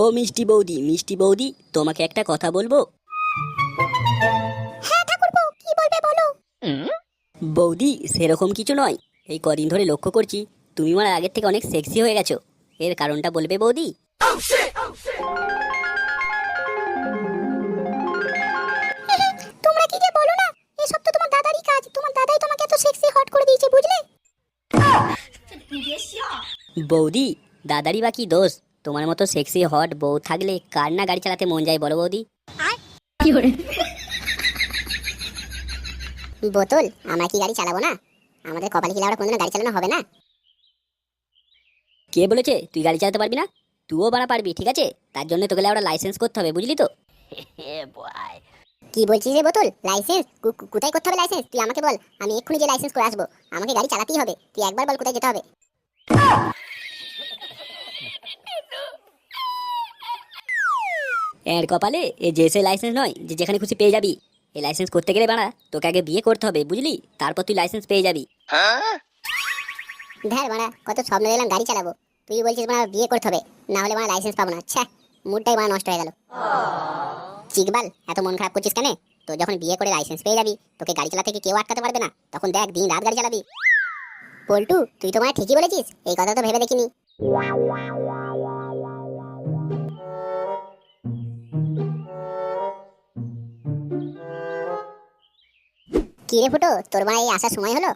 ও মিষ্টি বৌদি, তোমাকে একটা কথা বলবো। হ্যাঁ ঠাকুরপো, কি বলবে বলো। বৌদি, সেরকম কিছু নয়। এই কদিন ধরে লক্ষ্য করছি তুমি আমার আগের থেকে অনেক সেক্সি হয়ে গেছো। এর কারণটা বলবে বৌদি? তোমরা কি যে বলো না, এসব তো তোমার দাদারই কাজ। তোমার দাদাই তোমাকে এত সেক্সি হট করে দিয়েছে, বুঝলে? বৌদি, দাদারই বা কি দোষ? তোমার মতো সেক্সি হট বউ থাকলে কার না গাড়ি চালাতে মন যায় বলো বৌদি? বোতল, আমরা কি গাড়ি চালাবো না? আমাদের কপালে কি আমরা কোনদিন গাড়ি চালানো হবে না? কে বলেছে তুই গাড়ি চালাতে পারবি না? তুইও বাড়া পারবি, ঠিক আছে? তার জন্য তোকে ওরা লাইসেন্স করতে হবে, বুঝলি তো? কি বলছিস রে বোতল? লাইসেন্স? কোথায় করতে হবে লাইসেন্স? তুই আমাকে বল, আমি এক্ষুনি যে লাইসেন্স করে আসবো। আমাকে গাড়ি চালাতেই হবে, তুই একবার বল কোথায় যেতে হবে। এর কপালে এ জেসে লাইসেন্স নয় যে যেখানে খুশি পেয়ে যাবি। এই লাইসেন্স করতে গেলে বাড়া তোকে আগে বিয়ে করতে হবে, বুঝলি? তারপর তুই লাইসেন্স পেয়ে যাবি। ধ্যার বাড়া, কত স্বপ্ন দেখলাম গাড়ি চালাবো, তুই বলছিস বাড়া বিয়ে করতে হবে, না হলে বাড়া লাইসেন্স পাবো না। আচ্ছা, মুডটাই বাড়া নষ্ট হয়ে গেল। চিকবাল, এত মন খারাপ করছিস কেন? তো যখন বিয়ে করে লাইসেন্স পেয়ে যাবি, তোকে গাড়ি চালাতে কেউ আটকাতে পারবে না। তখন দেখ দিন রাত গাড়ি চালাবি। পল্টু, তুই তো মানে ঠিকই বলেছিস, এই কথা তো ভেবে দেখিনি। কি রে ফুটো, তোর বাড়া এই আসার সময় হলো?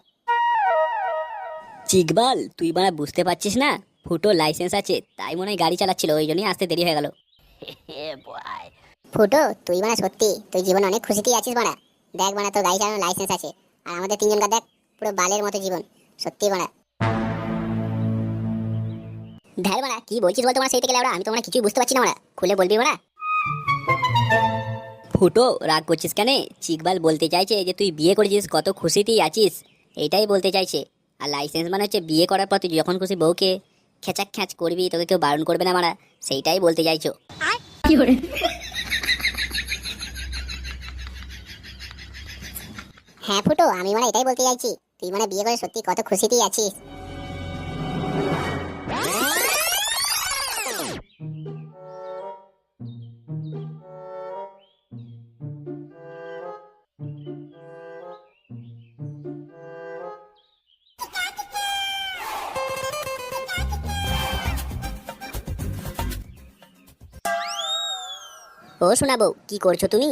চিকবাল, তুই বাড়া বুঝতে পারছিস না? ফুটো লাইসেন্স আছে তাই মনে হয় গাড়ি চালাচ্ছিল, ওই জন্যই আসতে দেরি হয়ে গেল। ফুটো, তুই বাড়া সত্যি তুই জীবনে অনেক খুশিতেই আছিস বাড়া। দেখ বাড়া, তোর গাড়ি চালানোর লাইসেন্স আছে, আর আমাদের তিনজনকার দেখ পুরো বালের মতো জীবন। সত্যি বাড়া। ধ্যার বাড়া, কি বলছিস বলতো বাড়া? সেই থেকে লাউড়া আমি তো মানে কিছুই বুঝতে পারছি না বাড়া, খুলে বলবি বাড়া? ফুটো, রাগ করছিস কেন? চিকবাল বলতে চাইছে যে তুই বিয়ে করেছিস, কত খুশিতেই আছিস, এইটাই বলতে চাইছে। আর লাইসেন্স মানে হচ্ছে বিয়ে করার পর তুই যখন খুশি বউকে খেচাক খ্যাচ করবি, তোকে কেউ বারণ করবে না মারা, সেইটাই বলতে চাইছো। হ্যাঁ ফুটো, আমি মানে এটাই বলতে চাইছি, তুই মানে বিয়ে করে সত্যি কত খুশিতেই আছিস। ও শোনাবো, কি করছো তুমি?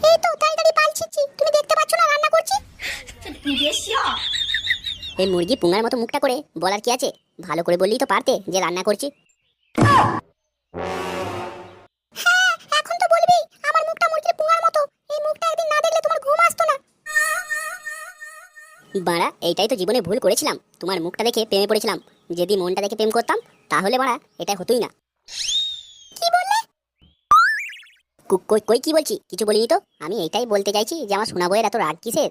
এই তো তাড়াতাড়ি পালছিচ্ছি, তুমি দেখতে পাচ্ছ না রান্না করছি? এই মুরগি পুঙ্গার মতো মুখটা করে বলার কি আছে? ভালো করে বললেই তো পারতে যে রান্না করছি। হ্যাঁ, এখন তো বলবি আমার মুখটা মুরগির পুঙ্গার মতো। এই মুখটা একদিন না দেখলে তোমার ঘুম আসতো না। বাড়া, এইটাই তো জীবনে ভুল করেছিলাম, তোমার মুখটা দেখে প্রেমে পড়েছিলাম। যদি মনটা দেখে প্রেম করতাম তাহলে বাড়া এটা হতোই না। কি বললে? কই কই কি বলছি? কিছু বলিনি তো। আমি এইটাই বলতে চাইছি যে আমার সোনা বউয়ের এত রাগ কিসের?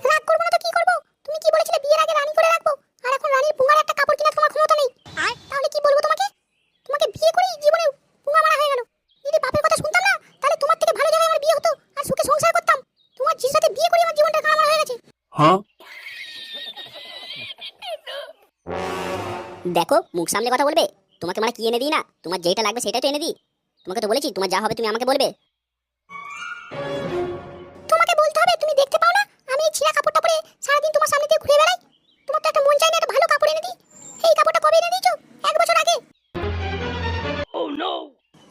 রাগ করব না তো কি করব? তুমি কি বলেছিলে বিয়ের আগে রানী করে রাখবো, আর এখন রানীর পুঙ্গার একটা কাপড় কিনা তোমার ক্ষমতা নেই। তাহলে কি বলবো তোমাকে? তোমাকে বিয়ে করেই জীবনে পুঙ্গা মারা হয়ে গেল। যদি বাপের কথা শুনতাম না, তাহলে তোমার থেকে ভালো জায়গায় আমার বিয়ে হতো আর সুখে সংসার করতাম। তোমার জির সাথে বিয়ে করে আমার জীবনটা কামার হয়ে গেছে। হ্যাঁ, দেখো, মুখ সামলে কথা বলবে। তোমাকে মানে কি এনে দিই না? তোমার যেটা লাগবে সেটাই তো এনে দিই। তোমাকে তো বলেছি তোমার যা হবে তুমি আমাকে বলবে। তোমাকে বলতে হবে? তুমি দেখতে পাও না আমি এই ছিঁড়া কাপড়টা পরে সারাদিন তোমার সামনে দিয়ে ঘুরে বেড়াই? তোমার তো একটা মন চাই না একটা ভালো কাপড় এনে দিই? এই কাপড়টা কবে এনে দিয়েছো? 1 বছর আগে।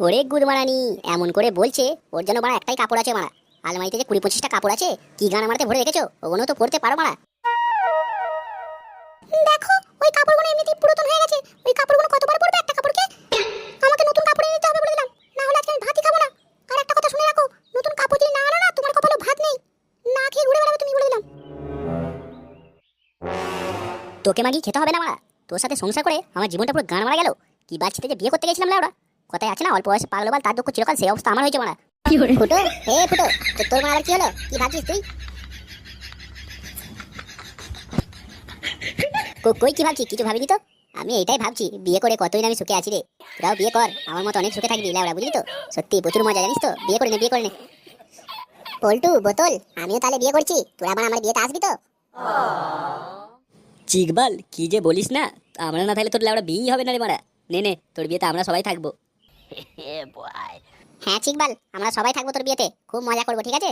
ওরে গুদমারানি, এমন করে বলছে ওর জন্য মারা একটাই কাপড় আছে মারা। আলমারিতে যে 20-25টা কাপড় আছে, কি গান মারাতে ভরে রেখেছো, ওগুলো তো পরতে পারো মারা। দেখো, ওই কাপড়গুলো এমনিতেই পুরাতন হয়ে গেছে। ওই কাপড়গুলো কতবার পরবে একটা কাপড়কে? আমাকে নতুন কাপড় এনে দিতে হবে বলে দিলাম, না হলে আজকে আমি ভাতই খাবো না। আর একটা কথা শুনে রাখো, নতুন কাপড় যদি না আনো না, তোমার কপালে ভাত নেই, না খেয়ে ঘুরে বেড়াবে তুমি, বলে দিলাম। তোকে মাগি খেতে হবে না মারা। তোর সাথে সংসার করে আমার জীবনটা পুরো গান মারা গেল। কি বাচ্চাতে যে বিয়ে করতে গেছিলাম লাউড়া, কথায় আছে না অল্প বয়সে পাগল বাল তার দুঃখ চিরকাল, সেই অবস্থা আমার হয়েছে মারা। ফুটো, হে ফুটো, তোর মারা কি হলো? কি ভাবছিস তুই? কই কি ভাবছি? কিছু ভাবিনি তো। আমি এইটাই ভাবছি বিয়ে করে কতই না আমি সুখে আছি রে। তোরাও বিয়ে কর, আমার মতো অনেক সুখে থাকবি লাউড়া, বুঝলি তো? সত্যি প্রচুর মজা, জানিস তো? বিয়ে করে নে, বিয়ে করে নে। পল্টু, বোতল, আমিও তাহলে বিয়ে করছি, তোরা আবার আমার বিয়েতে আসবি তো? চিকবাল কি যে বলিস না, আমরা না থাকলে তোর লেওড়া বিয়েই হবে না রে মারা। নে নে, তোর বিয়েতে আমরা সবাই থাকবো। হ্যাঁ চিকবাল, আমরা সবাই থাকবো তোর বিয়েতে, খুব মজা করবো, ঠিক আছে?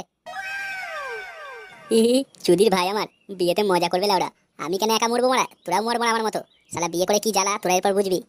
হি চুদির ভাই আমার, বিয়েতে মজা করবে লাউড়া। আমি কেন একা মরবো মারা, তোরাও মর মারা আমার মতো। শালা বিয়ে করে কি জ্বালা তোরা এরপর বুঝবি।